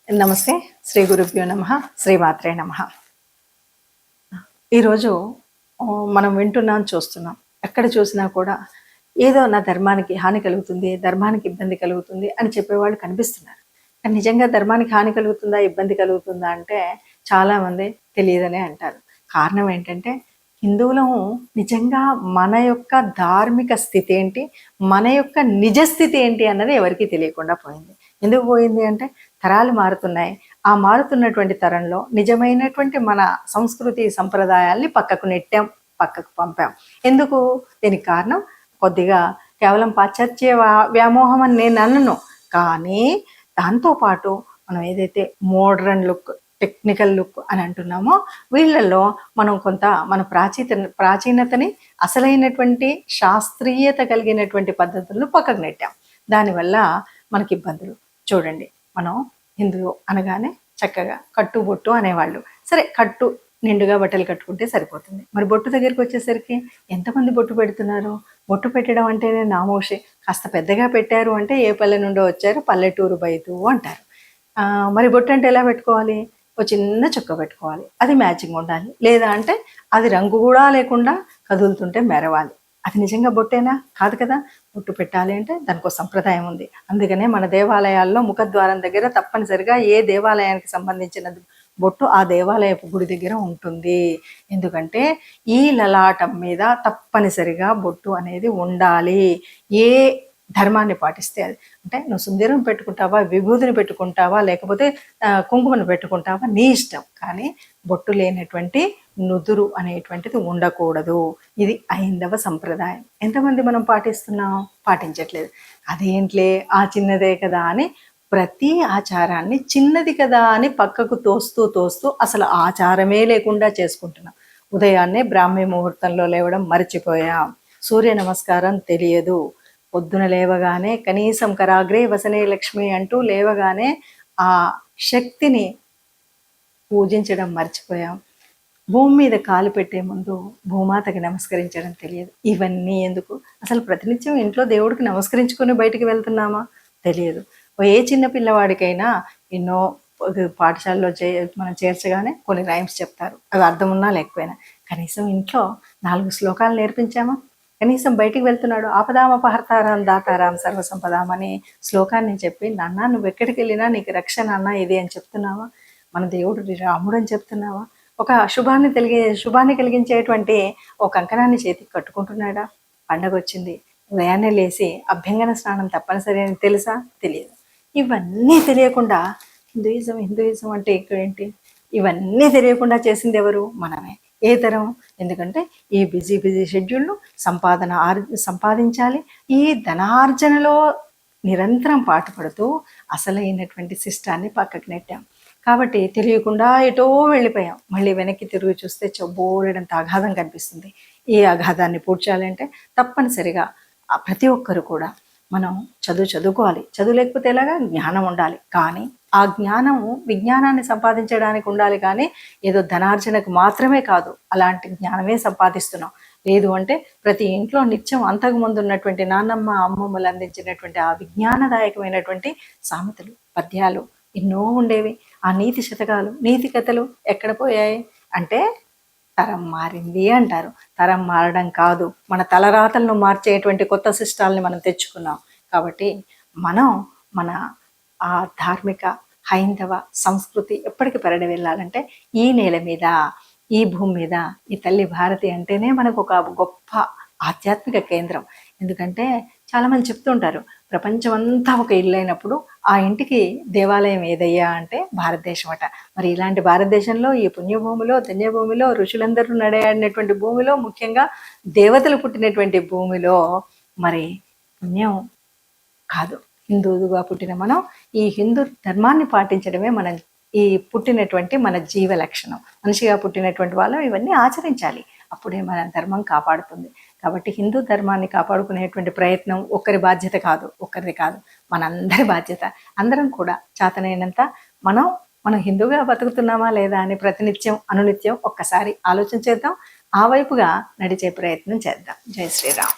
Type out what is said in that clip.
నమస్తే. శ్రీ గురుభ్యో నమ. శ్రీమాత్రే నమ. ఈరోజు మనం వింటున్నాం, చూస్తున్నాం. ఎక్కడ చూసినా కూడా ఏదో నా ధర్మానికి హాని కలుగుతుంది, ధర్మానికి ఇబ్బంది కలుగుతుంది అని చెప్పేవాళ్ళు కనిపిస్తున్నారు. కానీ నిజంగా ధర్మానికి హాని కలుగుతుందా, ఇబ్బంది కలుగుతుందా అంటే చాలామంది తెలియదనే అంటారు. కారణం ఏంటంటే హిందువులము నిజంగా మన యొక్క ధార్మిక స్థితి ఏంటి, మన యొక్క నిజస్థితి ఏంటి అన్నది ఎవరికీ తెలియకుండా పోయింది. ఎందుకు పోయింది అంటే తరాలు మారుతున్నాయి. ఆ మారుతున్నటువంటి తరంలో నిజమైనటువంటి మన సంస్కృతి సంప్రదాయాల్ని పక్కకు నెట్టాం, పక్కకు పంపాం. ఎందుకు? దీనికి కారణం కొద్దిగా కేవలం పాశ్చాత్య వ్యామోహం అని నేను అనను. కానీ దాంతోపాటు మనం ఏదైతే మోడ్రన్ లుక్, టెక్నికల్ లుక్ అని అంటున్నామో వీళ్ళల్లో మనం కొంత మన ప్రాచీనతని, అసలైనటువంటి శాస్త్రీయత కలిగినటువంటి పద్ధతులను పక్కకు నెట్టాం. దానివల్ల మనకి ఇబ్బందులు. చూడండి, మనం హిందువు అనగానే చక్కగా కట్టు బొట్టు అనేవాళ్ళు. సరే, కట్టు నిండుగా బట్టలు కట్టుకుంటే సరిపోతుంది. మరి బొట్టు దగ్గరికి వచ్చేసరికి ఎంతమంది బొట్టు పెడుతున్నారు? బొట్టు పెట్టడం అంటేనే నామోషి. కాస్త పెద్దగా పెట్టారు అంటే ఏ పల్లె నుండో వచ్చారు, పల్లెటూరు బయటు అంటారు. మరి బొట్టు అంటే ఎలా పెట్టుకోవాలి? ఒక చిన్న చుక్క పెట్టుకోవాలి, అది మ్యాచింగ్ ఉండాలి. లేదా అంటే అది రంగు కూడా లేకుండా కదులుతుంటే మెరవాలి. అది నిజంగా బొట్టేనా? కాదు కదా. బొట్టు పెట్టాలి అంటే దానికి ఒక సంప్రదాయం ఉంది. అందుకనే మన దేవాలయాల్లో ముఖద్వారం దగ్గర తప్పనిసరిగా ఏ దేవాలయానికి సంబంధించిన బొట్టు ఆ దేవాలయపు గుడి దగ్గర ఉంటుంది. ఎందుకంటే ఈ లలాటం మీద తప్పనిసరిగా బొట్టు అనేది ఉండాలి. ఏ ధర్మాన్ని పాటిస్తే అది. అంటే నువ్వు సుందరం పెట్టుకుంటావా, విభూతిని పెట్టుకుంటావా, లేకపోతే కుంకుమను పెట్టుకుంటావా, నీ ఇష్టం. కానీ బొట్టు లేనటువంటి నుదురు అనేటువంటిది ఉండకూడదు. ఇది హైందవ సంప్రదాయం. ఎంతమంది మనం పాటిస్తున్నాం? పాటించట్లేదు. అదేంట్లే, ఆ చిన్నదే కదా అని ప్రతి ఆచారాన్ని చిన్నది కదా అని పక్కకు తోస్తూ అసలు ఆచారమే లేకుండా చేసుకుంటున్నాం. ఉదయాన్నే బ్రాహ్మీ ముహూర్తంలో లేవడం మర్చిపోయాం. సూర్య నమస్కారం తెలియదు. పొద్దున లేవగానే కనీసం కరాగ్రే వసనే లక్ష్మి అంటూ లేవగానే ఆ శక్తిని పూజించడం మర్చిపోయాం. భూమి మీద కాలు పెట్టే ముందు భూమాతకి నమస్కరించడం తెలియదు. ఇవన్నీ ఎందుకు? అసలు ప్రతినిత్యం ఇంట్లో దేవుడికి నమస్కరించుకొని బయటికి వెళ్తున్నామా? తెలియదు. ఏ చిన్న పిల్లవాడికైనా ఎన్నో పాఠశాలలో మనం చేర్చగానే కొన్ని రైమ్స్ చెప్తారు, అవి అర్థం ఉన్నా లేకపోయినా. కనీసం ఇంట్లో 4 శ్లోకాలు నేర్పించామా? కనీసం బయటికి వెళ్తున్నాడు, ఆపదామపహర్తారాం దాతారాం సర్వసంపదాం అనే శ్లోకాన్ని చెప్పి, నాన్న నువ్వు ఎక్కడికి వెళ్ళినా నీకు రక్షణ అన్న ఇది అని చెప్తున్నావా? మన దేవుడు రాముడు అని చెప్తున్నావా? ఒక శుభాన్ని కలిగించేటువంటి ఒక కంకణాన్ని చేతికి కట్టుకుంటున్నాడా? పండగ వచ్చింది, ఉదయాన్నే లేచి అభ్యంగన స్నానం తప్పనిసరి అని తెలుసా? తెలియదు. ఇవన్నీ తెలియకుండా హిందూయిజం అంటే ఇక్కడ ఏంటి? ఇవన్నీ తెలియకుండా చేసింది ఎవరు? మనమే. ఏ తరం? ఎందుకంటే ఈ బిజీ షెడ్యూల్ను సంపాదించాలి. ఈ ధనార్జనలో నిరంతరం పాటుపడుతూ అసలైనటువంటి శిష్టాన్ని పక్కకి నెట్టాం. కాబట్టి తెలియకుండా ఎటో వెళ్ళిపోయాం. మళ్ళీ వెనక్కి తిరిగి చూస్తే బోలెడంత అగాధం కనిపిస్తుంది. ఈ అగాధాన్ని పూడ్చాలంటే తప్పనిసరిగా ప్రతి ఒక్కరు కూడా మనం చదువుకోవాలి. చదువు లేకపోతే ఎలాగా? జ్ఞానం ఉండాలి. కానీ ఆ జ్ఞానము విజ్ఞానాన్ని సంపాదించడానికి ఉండాలి. కానీ ఏదో ధనార్జనకు మాత్రమే కాదు. అలాంటి జ్ఞానమే సంపాదిస్తున్నాం. లేదు అంటే ప్రతి ఇంట్లో నిత్యం అంతకుముందు ఉన్నటువంటి నాన్నమ్మ అమ్మమ్మలు అందించినటువంటి ఆ విజ్ఞానదాయకమైనటువంటి సామెతలు, పద్యాలు ఎన్నో ఉండేవి. ఆ నీతి శతకాలు, నీతి కథలు ఎక్కడ పోయాయి అంటే తరం మారింది అంటారు. తరం మారడం కాదు, మన తలరాతలను మార్చేటువంటి కొత్త శిష్టాలని మనం తెచ్చుకున్నాం. కాబట్టి మనం మన ఆ ధార్మిక హైందవ సంస్కృతి ఎప్పటికి పెరడి వెళ్ళాలంటే ఈ నేల మీద, ఈ భూమి మీద ఈ తల్లి భారతి అంటేనే మనకు ఒక గొప్ప ఆధ్యాత్మిక కేంద్రం. ఎందుకంటే చాలామంది చెప్తుంటారు, ప్రపంచం అంతా ఒక ఇల్లు అయినప్పుడు ఆ ఇంటికి దేవాలయం ఏదయ్యా అంటే భారతదేశం అట. మరి ఇలాంటి భారతదేశంలో, ఈ పుణ్యభూమిలో, ధన్యభూమిలో, ఋషులందరూ నడయాడినటువంటి భూమిలో, ముఖ్యంగా దేవతలు పుట్టినటువంటి భూమిలో మరి పుణ్యం కాదు, హిందువుగా పుట్టిన మనం ఈ హిందూ ధర్మాన్ని పాటించడమే ఈ పుట్టినటువంటి మన జీవ లక్షణం. మనిషిగా పుట్టినటువంటి వాళ్ళు ఇవన్నీ ఆచరించాలి. అప్పుడే మన ధర్మం కాపాడుతుంది. కాబట్టి హిందూ ధర్మాన్ని కాపాడుకునేటువంటి ప్రయత్నం ఒక్కరిది కాదు, మనందరి బాధ్యత. అందరం కూడా చేతనైనంత మనం హిందూగా బతుకుతున్నామా లేదా అని ప్రతినిత్యం అనునిత్యం ఒక్కసారి ఆలోచన చేద్దాం. ఆ వైపుగా నడిచే ప్రయత్నం చేద్దాం. జై శ్రీరామ్.